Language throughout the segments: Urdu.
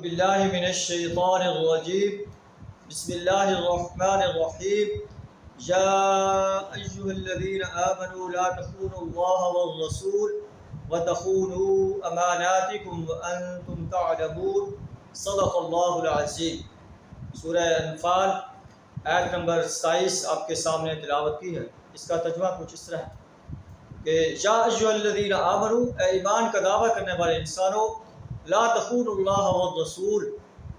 باللہ من الشیطان الرجیم بسم اللہ الرحمن الرحیم یا ایہا الذین آمنوا لا تخونوا اللہ والرسول وتخونوا اماناتکم وانتم تعلمون صدق اللہ العظیم۔ سورہ انفال آیت نمبر 27 آپ کے سامنے تلاوت کی ہے۔ اس کا ترجمہ کچھ اس طرح ہے کہ یا ایہا الذین آمنوا، اے ایمان کا دعویٰ کرنے والے انسانوں، لا تخونوا اللہ والرسول،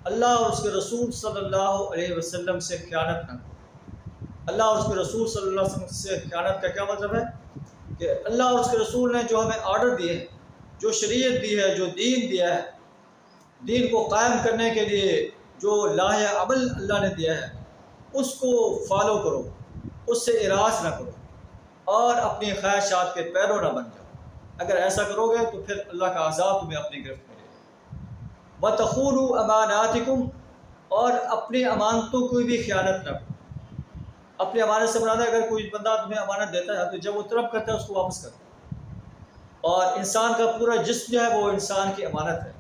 اللہ اور اس کے رسول صلی اللہ علیہ وسلم سے خیانت نہ کرو۔ اللہ اور اس کے رسول صلی اللہ علیہ وسلم سے خیانت کا کیا مطلب ہے کہ اللہ اور اس کے رسول نے جو ہمیں آرڈر دیے ہیں، جو شریعت دی ہے، جو دین دیا ہے، دین کو قائم کرنے کے لیے جو لاہ عمل اللہ نے دیا ہے، اس کو فالو کرو، اس سے اراض نہ کرو اور اپنی خواہشات کے پیرو نہ بن جاؤ۔ اگر ایسا کرو گے تو پھر اللہ کا عذاب تمہیں اپنی گرفت میں لے گا۔ وَتَخُونُوا أَمَانَاتِكُمْ، اور اپنی امانتوں کو بھی خیانت نہ کرو۔ اپنی امانت سے مراد ہے اگر کوئی بندہ تمہیں امانت دیتا ہے تو جب وہ طلب کرتا ہے اس کو واپس کرو۔ اور انسان کا پورا جسم جو ہے وہ انسان کی امانت ہے۔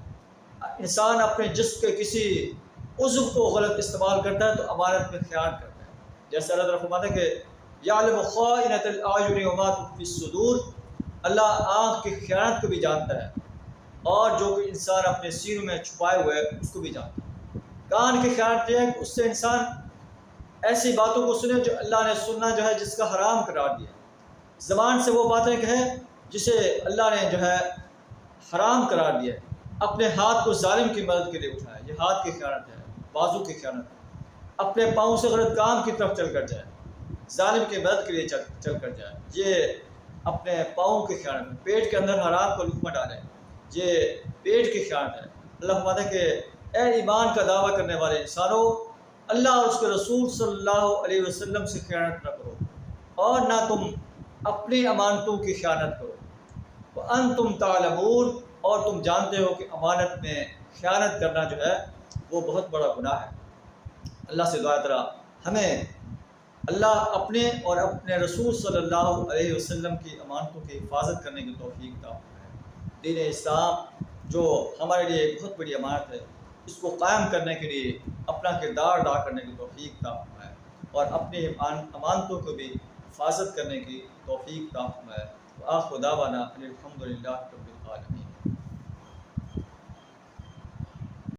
انسان اپنے جسم کے کسی عضو کو غلط استعمال کرتا ہے تو امانت میں خیانت کرتا ہے۔ جیسے اللہ تعالیٰ فرماتا ہے کہ یعلم خائنۃ الاعین وما تخفی الصدور، اللہ آنکھ کی خیانت کو بھی جانتا ہے اور جو کہ انسان اپنے سینوں میں چھپائے ہوئے اس کو بھی جانتا ہے۔ کان کی خیانت یہ ہے کہ اس سے انسان ایسی باتوں کو سنے جو اللہ نے سننا جو ہے جس کا حرام قرار دیا۔ زبان سے وہ باتیں کہے جسے اللہ نے جو ہے حرام قرار دیا۔ اپنے ہاتھ کو ظالم کی مدد کے لیے اٹھائے، یہ ہاتھ کی خیانت ہے، بازو کی خیانت ہے۔ اپنے پاؤں سے غلط کام کی طرف چل کر جائے، ظالم کی مدد کے لیے چل کر جائے، یہ اپنے پاؤں کی خیانت ہے۔ پیٹ کے اندر حرام کا لقمہ ڈالے، یہ پیٹ کی خیانت ہے۔ اللہ فرماتا ہے کہ اے ایمان کا دعویٰ کرنے والے انسانوں، اللہ اور اس کے رسول صلی اللہ علیہ وسلم سے خیانت نہ کرو اور نہ تم اپنی امانتوں کی خیانت کرو۔ وَأَنْتُمْ تَعْلَمُونَ، اور تم جانتے ہو کہ امانت میں خیانت کرنا جو ہے وہ بہت بڑا گناہ ہے۔ اللہ سے دعا کرا ہمیں اللہ اپنے اور اپنے رسول صلی اللہ علیہ وسلم کی امانتوں کی حفاظت کرنے کی توفیق عطا فرمائے۔ دین اسلام جو ہمارے لیے ایک بہت بڑی امانت ہے، اس کو قائم کرنے کے لیے اپنا کردار ادا کرنے کی توفیق عطا فرمائے اور اپنی امانتوں کو بھی حفاظت کرنے کی توفیق عطا فرمائے۔ وآخر دعوانا ان الحمد للہ رب العالمین۔